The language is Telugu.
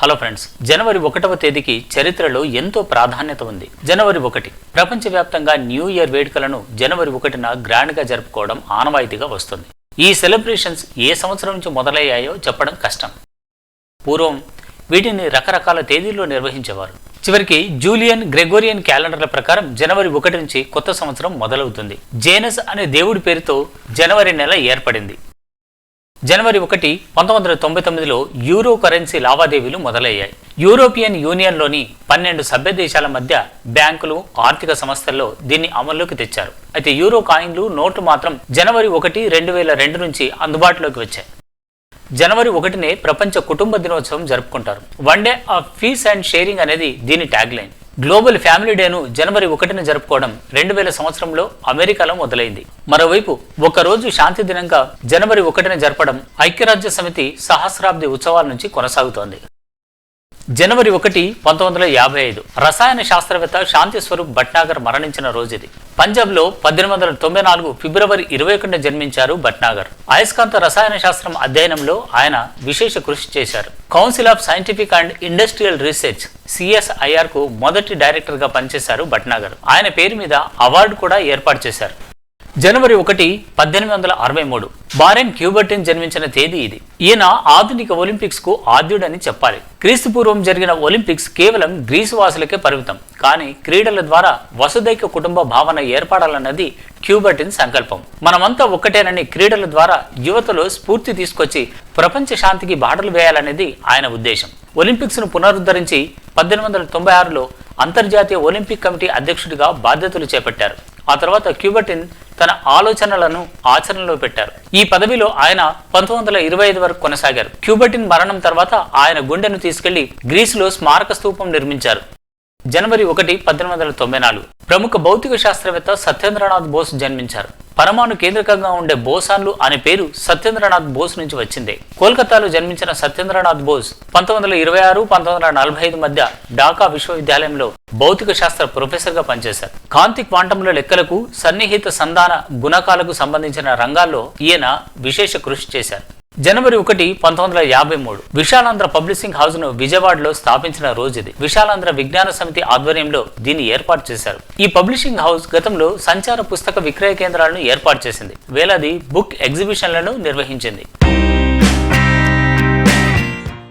హలో ఫ్రెండ్స్, జనవరి 1వ తేదీకి చరిత్రలో ఎంతో ప్రాధాన్యత ఉంది. జనవరి 1 ప్రపంచవ్యాప్తంగా న్యూ ఇయర్ వేడుకలను జనవరి 1న గ్రాండ్గా జరుపుకోవడం ఆనవాయితీగా వస్తుంది. ఈ సెలబ్రేషన్స్ ఏ సంవత్సరం నుంచి మొదలయ్యాయో చెప్పడం కష్టం. పూర్వం వీటిని రకరకాల తేదీల్లో నిర్వహించేవారు. చివరికి జూలియన్ గ్రెగోరియన్ క్యాలెండర్ల ప్రకారం జనవరి 1 నుంచి కొత్త సంవత్సరం మొదలవుతుంది. జేనస్ అనే దేవుడి పేరుతో జనవరి నెల ఏర్పడింది. జనవరి 1 1999లో యూరో కరెన్సీ లావాదేవీలు మొదలయ్యాయి. యూరోపియన్ యూనియన్లోని 12 సభ్య దేశాల మధ్య బ్యాంకులు, ఆర్థిక సంస్థల్లో దీన్ని అమల్లోకి తెచ్చారు. అయితే యూరో కాయిన్లు, నోట్లు మాత్రం జనవరి 1, 2002 నుంచి అందుబాటులోకి వచ్చాయి. జనవరి 1నే ప్రపంచ కుటుంబ దినోత్సవం జరుపుకుంటారు. One day of piece and sharing అనేది దీని ట్యాగ్ లైన్. గ్లోబల్ ఫ్యామిలీ డేను జనవరి 1న జరుపుకోవడం 2000 సంవత్సరంలో అమెరికాలో మొదలైంది. మరోవైపు ఒకరోజు శాంతి దినంగా జనవరి 1న జరపడం ఐక్యరాజ్య సమితి సహస్రాబ్ది ఉత్సవాల నుంచి కొనసాగుతోంది. జనవరి 1, 1955 రసాయన శాస్త్రవేత్త శాంతి స్వరూప్ భట్నాగర్ మరణించిన రోజు ఇది. పంజాబ్లో 1894 ఫిబ్రవరి 21న జన్మించారు భట్నాగర్. అయస్కాంత రసాయన శాస్త్రం అధ్యయనంలో ఆయన విశేష కృషి చేశారు. Council of scientific and industrial research CSIR కు మొదటి డైరెక్టర్గా పనిచేశారు భట్నాగర్. ఆయన పేరు మీద అవార్డు కూడా ఏర్పాటు చేశారు. జనవరి 1, 1863 బారెన్ క్యూబర్టిన్ జన్మించిన తేదీ ఇది. ఈయన ఆధునిక ఒలింపిక్స్ కు ఆద్యుడని చెప్పాలి. క్రీస్తు పూర్వం జరిగిన ఒలింపిక్స్ కేవలం గ్రీసు వాసులకే పరిమితం. కానీ క్రీడల ద్వారా వసుదైక కుటుంబ భావన ఏర్పడాలన్నది క్యూబర్టిన్ సంకల్పం. మనమంతా ఒక్కటేనని క్రీడల ద్వారా యువతలో స్ఫూర్తి తీసుకొచ్చి ప్రపంచ శాంతికి బాటలు వేయాలనేది ఆయన ఉద్దేశం. ఒలింపిక్స్ ను పునరుద్ధరించి 1896లో అంతర్జాతీయ ఒలింపిక్ కమిటీ అధ్యక్షుడిగా బాధ్యతలు చేపట్టారు. ఆ తర్వాత క్యూబర్టిన్ తన ఆలోచనలను ఆచరణలో పెట్టారు. ఈ పదవిలో ఆయన 1925 వరకు కొనసాగారు. క్యూబర్టిన్ మరణం తర్వాత ఆయన గుండెను తీసుకెళ్లి గ్రీసులో స్మారక స్తూపం నిర్మించారు. జనవరి 1, 1894 ప్రముఖ భౌతిక శాస్త్రవేత్త సత్యేంద్రనాథ్ బోస్ జన్మించారు. పరమాణు కేంద్రకంగా ఉండే బోసాన్లు అనే పేరు సత్యేంద్రనాథ్ బోస్ నుంచి వచ్చిందే. కోల్కతాలో జన్మించిన సత్యేంద్రనాథ్ బోస్ 1926, 1945 మధ్య ఢాకా విశ్వవిద్యాలయంలో భౌతిక శాస్త్ర ప్రొఫెసర్గా పనిచేశారు. కాంతి క్వాంటంల లెక్కలకు, సన్నిహిత సంధాన గుణకాలకు సంబంధించిన రంగాల్లో ఈయన విశేష కృషి చేశారు. జనవరి 1, 1953 విశాలాంధ్ర పబ్లిషింగ్ హౌస్ ను విజయవాడలో స్థాపించిన రోజు ఇది. విశాలాంధ్ర విజ్ఞాన సమితి ఆధ్వర్యంలో దీన్ని ఏర్పాటు చేశారు. ఈ పబ్లిషింగ్ హౌస్ గతంలో సంచార పుస్తక విక్రయ కేంద్రాలను ఏర్పాటు చేసింది. వేలాది బుక్ ఎగ్జిబిషన్లను నిర్వహించింది.